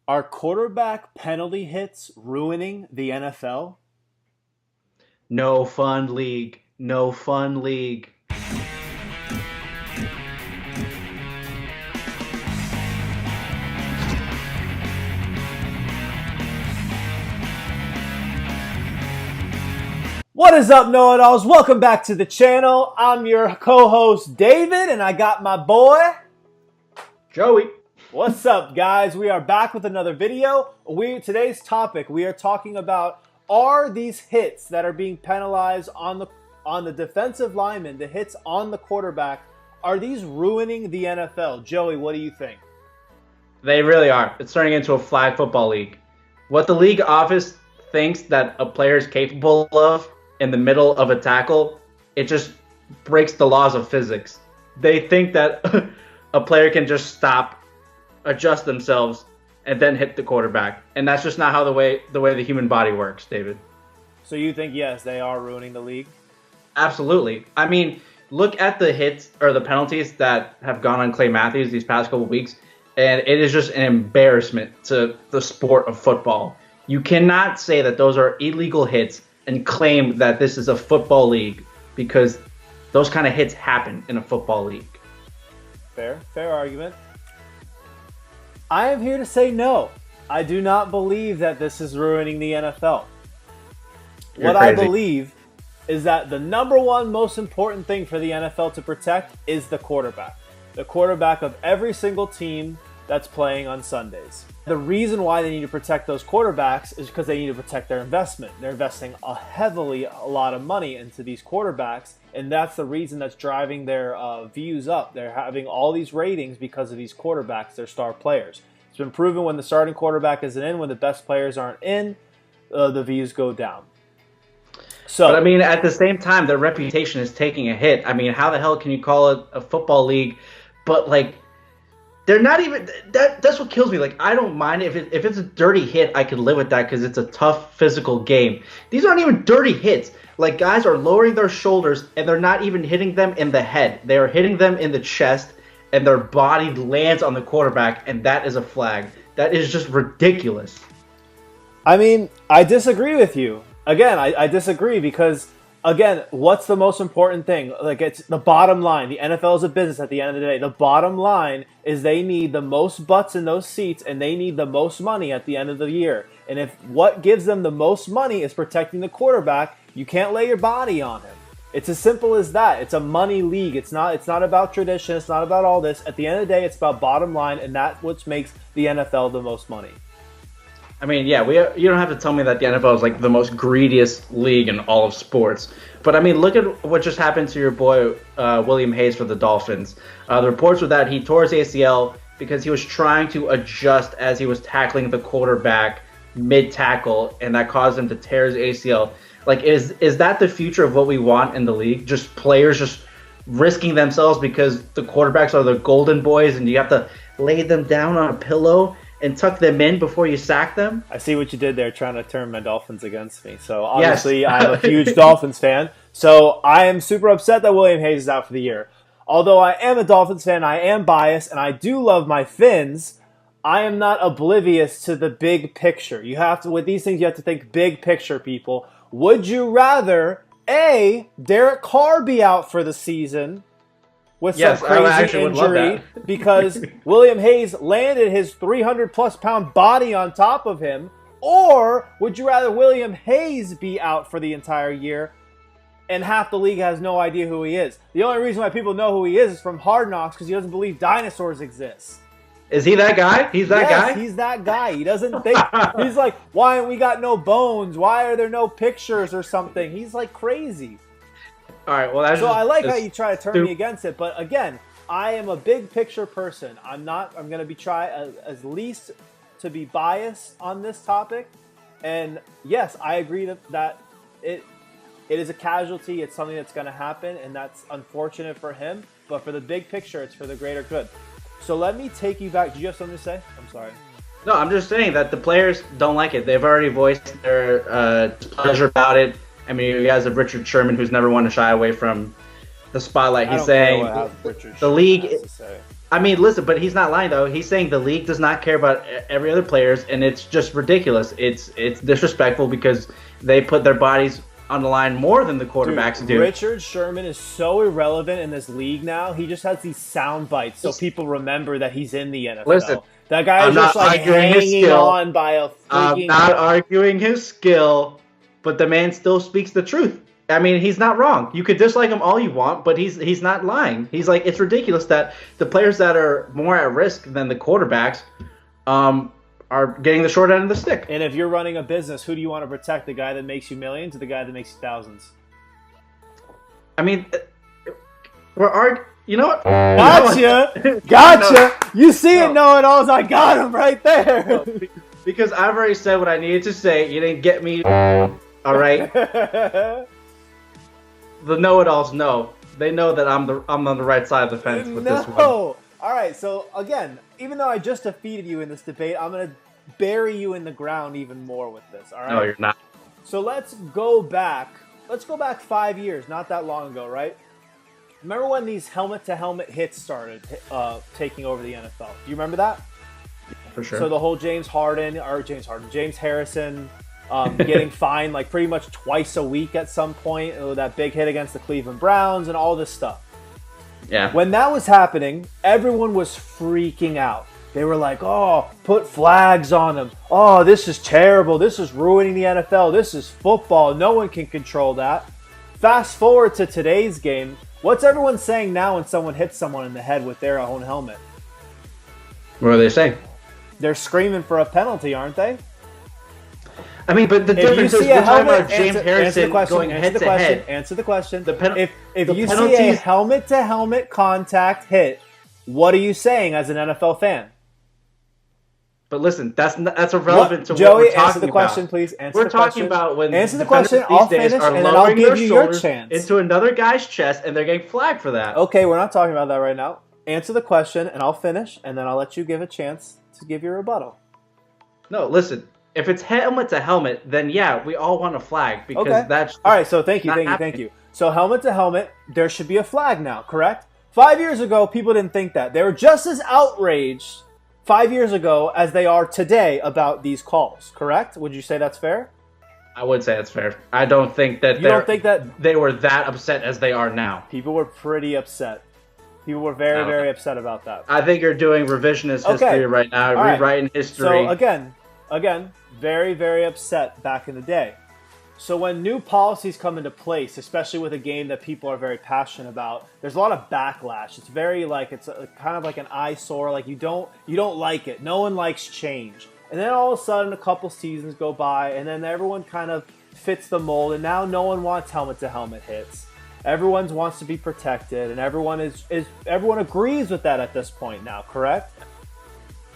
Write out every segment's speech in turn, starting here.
Are quarterback penalty hits ruining the NFL? No fun league. No fun league. What is up, know-it-alls? Welcome back to the channel. I'm your co-host, David, and I got my boy, Joey. What's up, guys? We are back with another video. Today's topic, we are talking about, are these hits that are being penalized on the defensive lineman, the hits on the quarterback, are these ruining the NFL? Joey, what do you think? They really are. It's turning into a flag football league. What the league office thinks that a player is capable of in the middle of a tackle, it just breaks the laws of physics. They think that a player can just stop, adjust themselves, and then hit the quarterback. And that's just not how the way the human body works, David. So you think, yes, they are ruining the league? Absolutely. I mean, look at the hits or the penalties that have gone on Clay Matthews these past couple weeks, and it is just an embarrassment to the sport of football. You cannot say that those are illegal hits and claim that this is a football league, because those kind of hits happen in a football league. Fair argument. I am here to say no. I do not believe that this is ruining the NFL. You're What crazy. I believe is that the number one most important thing for the NFL to protect is the quarterback. The quarterback of every single team that's playing on Sundays. The reason why they need to protect those quarterbacks is because they need to protect their investment. They're investing a lot of money into these quarterbacks, and that's the reason that's driving their views up. They're having all these ratings because of these quarterbacks, their star players. It's been proven when the starting quarterback isn't in, when the best players aren't in, the views go down. So, But I mean, at the same time, their reputation is taking a hit. I mean, how the hell can you call it a football league? But like, they're not even that's what kills me. Like, I don't mind if it's a dirty hit, I could live with that because it's a tough physical game. These aren't even dirty hits. Like, guys are lowering their shoulders and they're not even hitting them in the head. They are hitting them in the chest, and their body lands on the quarterback, and that is a flag. That is just ridiculous. I mean, I disagree with you. Again, I disagree because, again, what's the most important thing? Like, it's the bottom line. The NFL is a business at the end of the day. The bottom line is they need the most butts in those seats, and they need the most money at the end of the year. And if what gives them the most money is protecting the quarterback, you can't lay your body on him. It's as simple as that. It's a money league. It's not about tradition. It's not about all this. At the end of the day, it's about bottom line, and that's what makes the NFL the most money. I mean, yeah, you don't have to tell me that the NFL is like the most greediest league in all of sports. But I mean, look at what just happened to your boy William Hayes for the Dolphins. The reports were that he tore his ACL because he was trying to adjust as he was tackling the quarterback mid-tackle, and that caused him to tear his ACL. Like, is that the future of what we want in the league? Just players just risking themselves because the quarterbacks are the golden boys, and you have to lay them down on a pillow and tuck them in before you sack them? I see what you did there, trying to turn my Dolphins against me. So obviously, Yes. I'm a huge Dolphins fan. So I am super upset that William Hayes is out for the year. Although I am a Dolphins fan, I am biased, and I do love my Fins. I am not oblivious to the big picture. You have to, with these things, you have to think big picture, people. Would you rather, A, Derek Carr be out for the season with Yes, some I crazy actually would love injury that. because William Hayes landed his 300-plus pound body on top of him? Or would you rather William Hayes be out for the entire year and half the league has no idea who he is? The only reason why people know who he is from Hard Knocks because he doesn't believe dinosaurs exist. Is he that guy? He's that Yes, guy? he's that guy. He doesn't think. He's like, why ain't we got no bones? Why are there no pictures or something? He's like crazy. All right, well, that's So just, I like how that's you try to turn me against it, but again, I am a big picture person. I'm going to be as least to be biased on this topic. And yes, I agree that it is a casualty. It's something that's going to happen, and that's unfortunate for him. But for the big picture, it's for the greater good. So let me take you back. Do you have something to say? I'm sorry. No, I'm just saying that the players don't like it. They've already voiced their displeasure about it. I mean, you guys have Richard Sherman, who's never wanted to shy away from the spotlight. He's saying the league I mean, listen, but he's not lying though. He's saying the league does not care about every other players, and it's just ridiculous. It's disrespectful because they put their bodies on the line more than the quarterbacks do. Richard Sherman is so irrelevant in this league now. He just has these sound bites so people remember that he's in the NFL. Listen, that guy is just like hanging on by a freaking... I'm not arguing his skill, but the man still speaks the truth. I mean, he's not wrong. You could dislike him all you want, but he's not lying. He's like, it's ridiculous that the players that are more at risk than the quarterbacks are getting the short end of the stick. And if you're running a business, who do you want to protect? The guy that makes you millions or the guy that makes you thousands? I mean, you know what? Gotcha! Gotcha! You see it, know-it-alls. I got him right there. Because I've already said what I needed to say. You didn't get me. All right? The know-it-alls know. They know that I'm on the right side of the fence with this one. All right, so again, even though I just defeated you in this debate, I'm going to bury you in the ground even more with this, all right? No, you're not. So let's go back 5 years, not that long ago, right? Remember when these helmet-to-helmet hits started taking over the NFL? Do you remember that? For sure. So the whole James Harrison getting fined like pretty much twice a week at some point. That big hit against the Cleveland Browns and all this stuff. Yeah. When that was happening, everyone was freaking out. They were like, oh, put flags on them. Oh, this is terrible. This is ruining the NFL. This is football. No one can control that. Fast forward to today's game. What's everyone saying now when someone hits someone in the head with their own helmet? What are they saying? They're screaming for a penalty, aren't they? I mean, but the difference is we're talking about James Harrison going head-to-head. Answer the question. If you see a helmet-to-helmet contact hit, what are you saying as an NFL fan? But listen, that's irrelevant to Joey, what we're talking about. answer the question, please. We're talking about when answer the question. I'll finish, and then I'll give you your chance. Into another guy's chest, and they're getting flagged for that. Okay, we're not talking about that right now. Answer the question, and I'll finish, and then I'll let you give a chance to give your rebuttal. No, listen. If it's helmet to helmet, then yeah, we all want a flag because that's all right. So thank you. So helmet to helmet, there should be a flag now, correct? 5 years ago, people didn't think that. They were just as outraged 5 years ago as they are today about these calls, correct? Would you say that's fair? I would say that's fair. I don't think that they were that upset as they are now. People were pretty upset. People were very, very upset about that. I think you're doing revisionist history right now, rewriting history. So again, very, very upset back in the day. So when new policies come into place, especially with a game that people are very passionate about, there's a lot of backlash. It's very kind of like an eyesore. Like you don't like it. No one likes change. And then all of a sudden, a couple seasons go by, and then everyone kind of fits the mold, and now no one wants helmet-to-helmet hits. Everyone wants to be protected, and everyone agrees with that at this point now. Correct?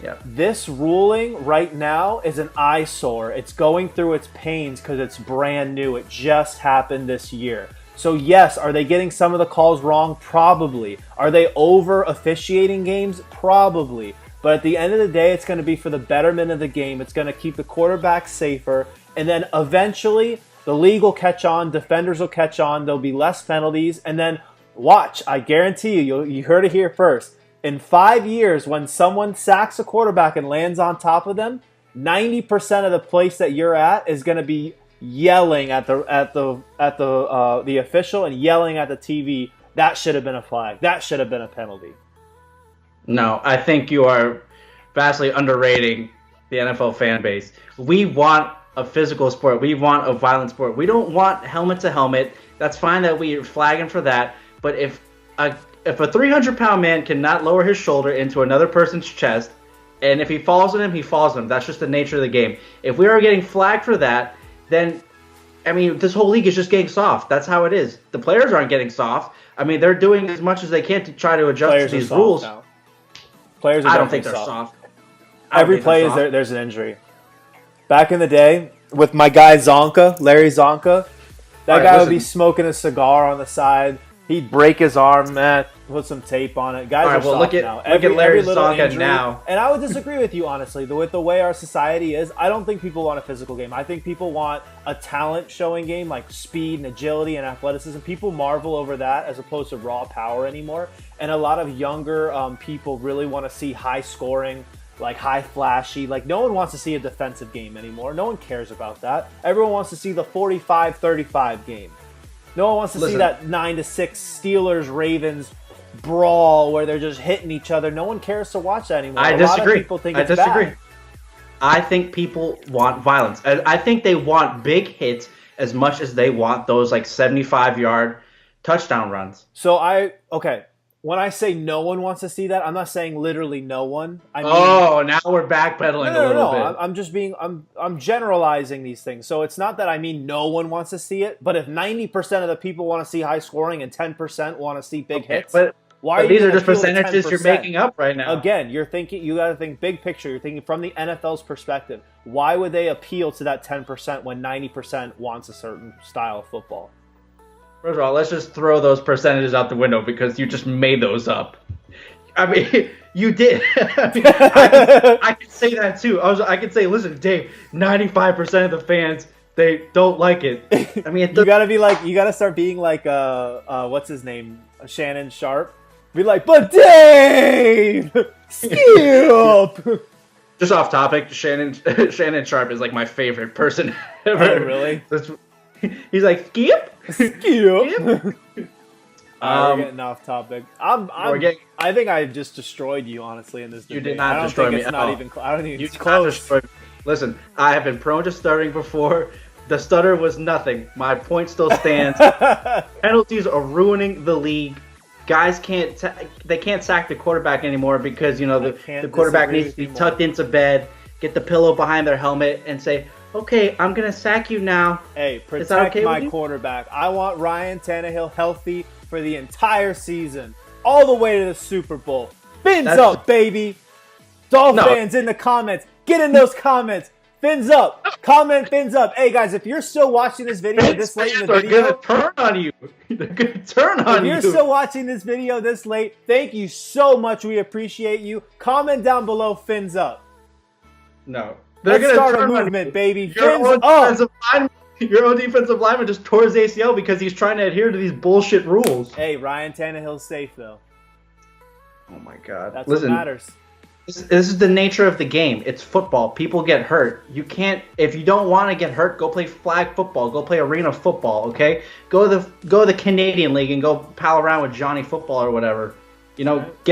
Yeah. This ruling right now is an eyesore. It's going through its pains because it's brand new. It just happened this year. So yes, are they getting some of the calls wrong? Probably. Are they over officiating games? Probably. But at the end of the day, it's going to be for the betterment of the game. It's going to keep the quarterback safer. And then eventually, the league will catch on. Defenders will catch on. There'll be less penalties. And then watch. I guarantee you heard it here first. In 5 years, when someone sacks a quarterback and lands on top of them, 90% of the place that you're at is going to be yelling at the official and yelling at the TV. That should have been a flag. That should have been a penalty. No, I think you are vastly underrating the NFL fan base. We want a physical sport. We want a violent sport. We don't want helmet to helmet. That's fine that we're flagging for that. But if a 300-pound man cannot lower his shoulder into another person's chest, and if he falls on him, he falls on him. That's just the nature of the game. If we are getting flagged for that, then, I mean, this whole league is just getting soft. That's how it is. The players aren't getting soft. I mean, they're doing as much as they can to try to adjust to these rules. Now. Players are I don't think they're soft. Every play is there's an injury. Back in the day, with my guy Zonka, Larry Zonka, that guy would be smoking a cigar on the side, He'd break his arm, man. Put some tape on it. Guys are soft now. Look at Larry Saga now. And I would disagree with you, honestly. With the way our society is, I don't think people want a physical game. I think people want a talent showing game, like speed and agility and athleticism. People marvel over that as opposed to raw power anymore. And a lot of younger people really want to see high scoring, like high flashy. Like no one wants to see a defensive game anymore. No one cares about that. Everyone wants to see the 45-35 game. No one wants to see that 9-6 Steelers-Ravens brawl where they're just hitting each other. No one cares to watch that anymore. I disagree. A lot of people think it's bad. I think people want violence. I think they want big hits as much as they want those like 75-yard touchdown runs. So when I say no one wants to see that, I'm not saying literally no one. I mean, now we're backpedaling a little bit. I'm just I'm generalizing these things. So it's not that I mean no one wants to see it, but if 90% of the people want to see high scoring and 10% want to see big hits, why are these you are just percentages you're making up right now. Again, you got to think big picture. You're thinking from the NFL's perspective. Why would they appeal to that 10% when 90% wants a certain style of football? First of all, let's just throw those percentages out the window because you just made those up. I mean, you did. I can say that too. I can say, listen, Dave, 95% of the fans, they don't like it. I mean, you gotta start being like, what's his name, Shannon Sharp. Be like, but Dave, skip. Just off topic, Shannon Sharp is like my favorite person ever. Oh, really? He's like, skip. We're getting off topic. I think I just destroyed you, honestly, in this debate. You did not destroy me. I don't think it's close. Listen, I have been prone to stuttering before. The stutter was nothing. My point still stands. Penalties are ruining the league. Guys can't sack the quarterback anymore because the quarterback needs to be tucked into bed, get the pillow behind their helmet, and say, okay, I'm going to sack you now. Hey, protect my quarterback. I want Ryan Tannehill healthy for the entire season, all the way to the Super Bowl. Fins up, baby. Fans in the comments. Get in those comments. Fins up. Comment fins up. Hey, guys, if you're still watching this video this late in the video. They're going to turn on you. They're going to turn on you. If you're still watching this video this late, thank you so much. We appreciate you. Comment down below, fins up. No. Let's start a movement, baby. Fins up. Your own defensive lineman just tore his ACL because he's trying to adhere to these bullshit rules. Hey, Ryan Tannehill's safe, though. Oh, my God. That's what matters. This is the nature of the game. It's football. People get hurt. You can't, if you don't want to get hurt, go play flag football. Go play arena football, okay? Go to the Canadian League and go pal around with Johnny Football or whatever. Get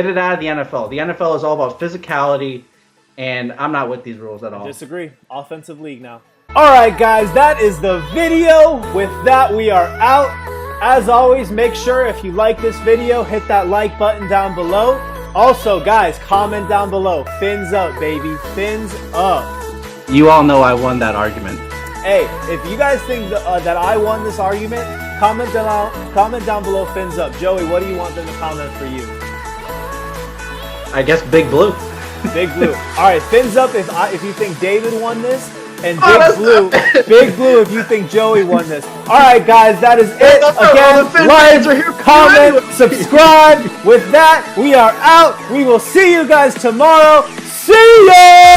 it out of the NFL. The NFL is all about physicality, and I'm not with these rules at all. I disagree. Offensive league now. All right, guys, that is the video. With that, we are out. As always, make sure if you like this video, hit that like button down below. Also, guys, comment down below. Fins up, baby. Fins up. You all know I won that argument. Hey, if you guys think that I won this argument, comment down below. Fins up. Joey, what do you want them to comment for you? I guess Big Blue. Big Blue. All right, fins up if you think David won this, and Big Blue if you think Joey won this. All right, guys, that is it. Again, like, comment, subscribe. With that, we are out. We will see you guys tomorrow. See ya!